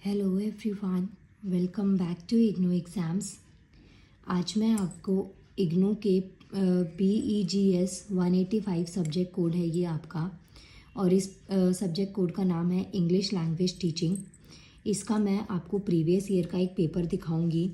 Hello everyone, welcome back to IGNOU exams. आज मैं आपको इग्नू के PEGS 185 सब्जेक्ट कोड है ये आपका, और इस सब्जेक्ट कोड का नाम है इंग्लिश लैंग्वेज टीचिंग। इसका मैं आपको प्रीवियस ईयर का एक पेपर दिखाऊंगी।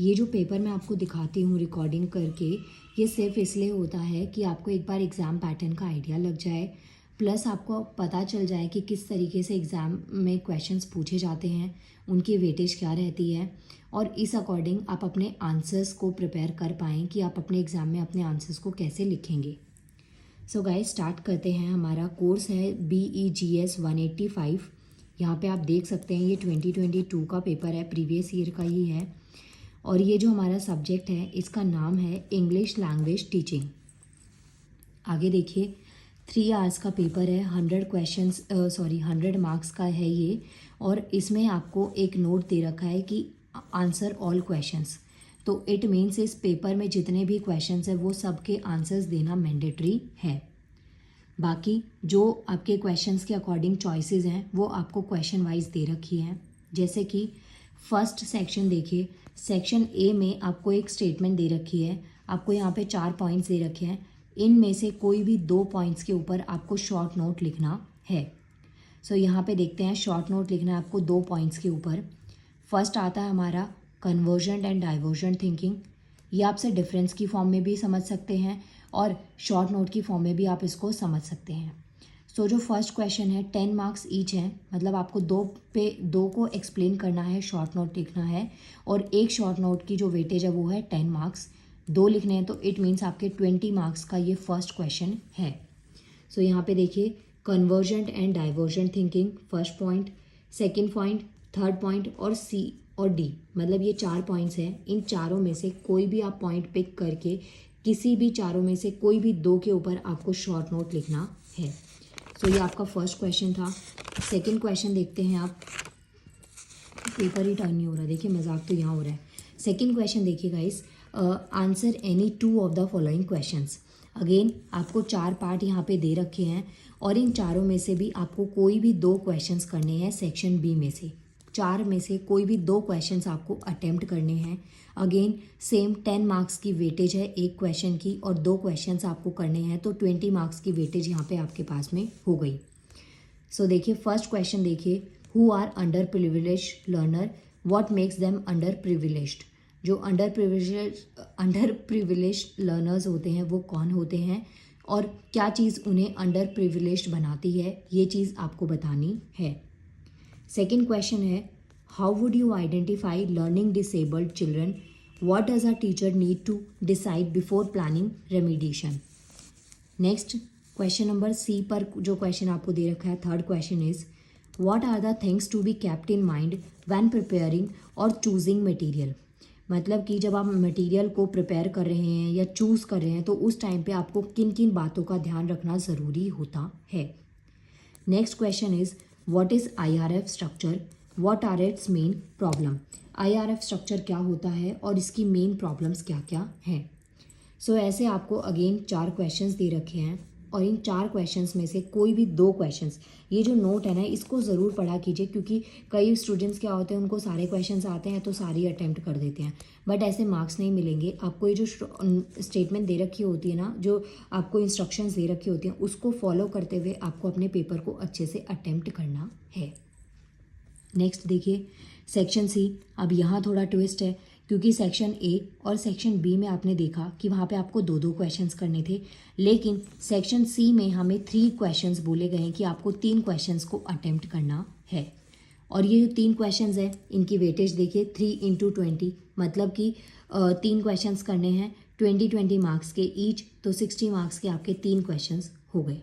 ये जो पेपर मैं आपको दिखाती हूँ रिकॉर्डिंग करके, ये सिर्फ इसलिए होता है कि आपको एक बार एग्ज़ाम पैटर्न का आइडिया लग जाए, प्लस आपको पता चल जाए कि किस तरीके से एग्ज़ाम में क्वेश्चंस पूछे जाते हैं, उनकी वेटेज क्या रहती है, और इस अकॉर्डिंग आप अपने आंसर्स को प्रिपेयर कर पाएँ कि आप अपने एग्ज़ाम में अपने आंसर्स को कैसे लिखेंगे। सो गाइस, स्टार्ट करते हैं। हमारा कोर्स है BEGS 185। यहाँ पे आप देख सकते हैं ये 2022 का पेपर है, प्रीवियस ईयर का ही है। और ये जो हमारा सब्जेक्ट है इसका नाम है इंग्लिश लैंग्वेज टीचिंग। आगे देखिए, 3 आवर्स का पेपर है, 100 मार्क्स का है ये। और इसमें आपको एक नोट दे रखा है कि आंसर ऑल क्वेश्चंस। तो इट मीन्स इस पेपर में जितने भी क्वेश्चंस हैं वो सब के आंसर्स देना मैंडेटरी है। बाकी जो आपके क्वेश्चंस के अकॉर्डिंग चॉइसेस हैं वो आपको क्वेश्चन वाइज दे रखी हैं। जैसे कि फर्स्ट सेक्शन देखिए, सेक्शन ए में आपको एक स्टेटमेंट दे रखी है। आपको यहाँ पे 4 पॉइंट्स दे रखे हैं, इनमें से कोई भी 2 पॉइंट्स के ऊपर आपको शॉर्ट नोट लिखना है। सो यहाँ पे देखते हैं, शॉर्ट नोट लिखना है आपको 2 पॉइंट्स के ऊपर। फर्स्ट आता है हमारा कन्वर्जेंट एंड डाइवर्जेंट थिंकिंग। ये आपसे डिफरेंस की फॉर्म में भी समझ सकते हैं और शॉर्ट नोट की फॉर्म में भी आप इसको समझ सकते हैं। सो जो फर्स्ट क्वेश्चन है 10 मार्क्स ईच है, मतलब आपको 2 को एक्सप्लेन करना है, शॉर्ट नोट लिखना है, और एक शॉर्ट नोट की जो वेटेज है वो है 10 मार्क्स। 2 लिखने हैं तो इट मीन्स आपके 20 मार्क्स का ये फर्स्ट क्वेश्चन है। सो यहाँ पे देखिए, convergent and divergent thinking first point, second point, third point और C और D, मतलब ये 4 पॉइंट्स हैं। इन चारों में से कोई भी आप पॉइंट पिक करके किसी भी चारों में से कोई भी 2 के ऊपर आपको शॉर्ट नोट लिखना है। सो ये आपका फर्स्ट क्वेश्चन था। सेकंड क्वेश्चन देखते हैं आप। पेपर ही टर्न नहीं हो रहा, देखिए मजाक तो यहाँ हो रहा है। सेकंड क्वेश्चन देखिए guys, answer any 2 of the following questions. Again आपको 4 पार्ट यहाँ पे दे रखे हैं और इन चारों में से भी आपको कोई भी 2 क्वेश्चंस करने हैं सेक्शन बी में से। 4 में से कोई भी 2 क्वेश्चंस आपको अटेम्प्ट करने हैं। अगेन सेम 10 मार्क्स की वेटेज है एक क्वेश्चन की, और 2 क्वेश्चंस आपको करने हैं तो 20 मार्क्स की वेटेज यहाँ पे आपके पास में हो गई। सो देखिए, फर्स्ट क्वेश्चन देखिए, who are underprivileged learner, what makes them underprivileged. जो अंडर प्रिविलेज्ड लर्नर्स होते हैं वो कौन होते हैं और क्या चीज़ उन्हें अंडर प्रिविलेज्ड बनाती है, ये चीज़ आपको बतानी है। सेकेंड क्वेश्चन है, how would you identify learning disabled children, what does a teacher need to decide before planning remediation. Next question number C पर जो क्वेश्चन आपको दे रखा है, third question is, what are the things to be kept in mind when preparing और choosing material. मतलब कि जब आप मटेरियल को प्रिपेयर कर रहे हैं या चूज़ कर रहे हैं तो उस टाइम पे आपको किन किन बातों का ध्यान रखना ज़रूरी होता है। Next question is, what is IRF structure, what are its main problem. IRF structure क्या होता है और इसकी मेन प्रॉब्लम्स क्या क्या हैं। सो ऐसे आपको अगेन 4 क्वेश्चंस दे रखे हैं और इन 4 क्वेश्चंस में से कोई भी 2 क्वेश्चंस, ये जो नोट है ना इसको ज़रूर पढ़ा कीजिए, क्योंकि कई स्टूडेंट्स क्या होते हैं उनको सारे क्वेश्चंस आते हैं तो सारी अटेम्प्ट कर देते हैं, बट ऐसे मार्क्स नहीं मिलेंगे आपको। ये जो स्टेटमेंट दे रखी होती है ना, जो आपको इंस्ट्रक्शंस दे रखी होती हैं, उसको फॉलो करते हुए आपको अपने पेपर को अच्छे से अटेम्प्ट करना है। नेक्स्ट देखिए, सेक्शन C। अब यहाँ थोड़ा ट्विस्ट है, क्योंकि सेक्शन A और सेक्शन B में आपने देखा कि वहाँ पे आपको 2 क्वेश्चंस करने थे, लेकिन सेक्शन C में हमें 3 क्वेश्चंस बोले गए हैं कि आपको 3 क्वेश्चंस को अटेम्प्ट करना है। और ये जो 3 क्वेश्चंस है इनकी वेटेज देखिए, 3 × 20, मतलब कि 3 क्वेश्चंस करने हैं 20 मार्क्स के ईच, तो 60 मार्क्स के आपके 3 क्वेश्चंस हो गए।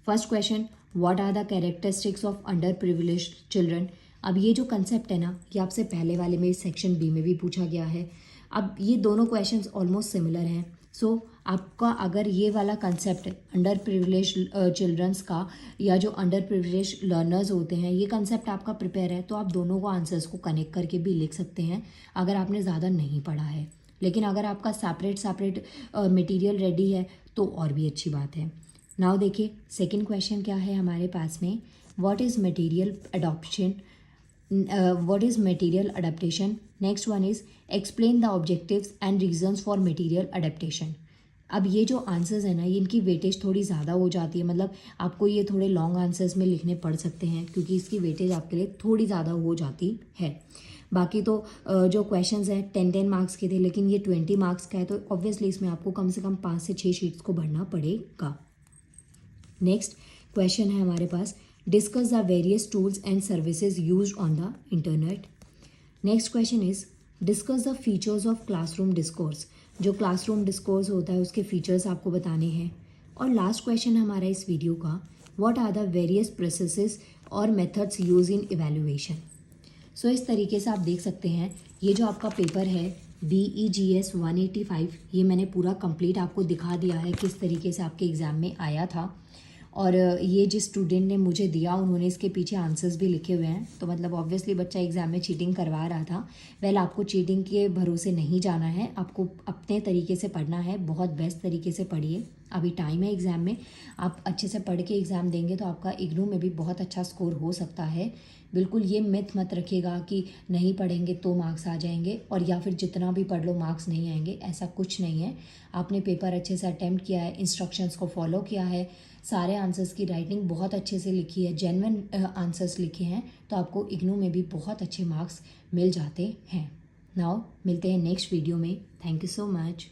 First question, what are the characteristics of underprivileged children. अब ये जो कंसेप्ट है ना, ये आपसे पहले वाले में सेक्शन बी में भी पूछा गया है। अब ये दोनों क्वेश्चंस ऑलमोस्ट सिमिलर हैं। सो आपका अगर ये वाला कंसेप्ट अंडर प्रिविलेज्ड चिल्ड्रंस का, या जो अंडर प्रिविलेज्ड लर्नर्स होते हैं, ये कंसेप्ट आपका प्रिपेयर है तो आप दोनों को आंसर्स को कनेक्ट करके भी लिख सकते हैं अगर आपने ज़्यादा नहीं पढ़ा है। लेकिन अगर आपका सेपरेट मटेरियल रेडी है तो और भी अच्छी बात है। नाउ देखिए, सेकेंड क्वेश्चन क्या है हमारे पास में, what is material adoption what is material adaptation. Next one is explain the objectives and reasons for material adaptation. अब ये जो आंसर्स है ना, ये इनकी वेटेज थोड़ी ज़्यादा हो जाती है, मतलब आपको ये थोड़े लॉन्ग आंसर्स में लिखने पड़ सकते हैं क्योंकि इसकी वेटेज आपके लिए थोड़ी ज़्यादा हो जाती है। बाकी तो जो क्वेश्चंस हैं 10 मार्क्स के थे, लेकिन ये 20 मार्क्स का है, तो ऑब्वियसली इसमें आपको कम से कम 5 से 6 शीट्स को भरना पड़ेगा। नेक्स्ट क्वेश्चन है हमारे पास, discuss the various tools and services used on the internet. Next question is discuss the features of classroom discourse. जो क्लासरूम डिस्कोर्स होता है उसके फीचर्स आपको बताने हैं। और लास्ट क्वेश्चन हमारा इस वीडियो का, what are the various processes और methods use in evaluation. So इस तरीके से आप देख सकते हैं, ये जो आपका पेपर है BEGS 185, ये मैंने पूरा कंप्लीट आपको दिखा दिया है किस तरीके से आपके एग्ज़ाम में आया था। और ये जिस स्टूडेंट ने मुझे दिया उन्होंने इसके पीछे आंसर्स भी लिखे हुए हैं, तो मतलब ऑब्वियसली बच्चा एग्ज़ाम में चीटिंग करवा रहा था। वेल, आपको चीटिंग के भरोसे नहीं जाना है, आपको अपने तरीके से पढ़ना है, बहुत बेस्ट तरीके से पढ़िए। अभी टाइम है एग्ज़ाम में, आप अच्छे से पढ़ के एग्ज़ाम देंगे तो आपका इग्नू में भी बहुत अच्छा स्कोर हो सकता है। बिल्कुल ये मिथ मत रखिएगा कि नहीं पढ़ेंगे तो मार्क्स आ जाएंगे, और या फिर जितना भी पढ़ लो मार्क्स नहीं आएंगे, ऐसा कुछ नहीं है। आपने पेपर अच्छे से अटेम्प्ट किया है, इंस्ट्रक्शंस को फॉलो किया है, सारे आंसर्स की राइटिंग बहुत अच्छे से लिखी है, जेन्युइन आंसर्स लिखे हैं, तो आपको इग्नू में भी बहुत अच्छे मार्क्स मिल जाते हैं। नाउ मिलते हैं नेक्स्ट वीडियो में। Thank you so much.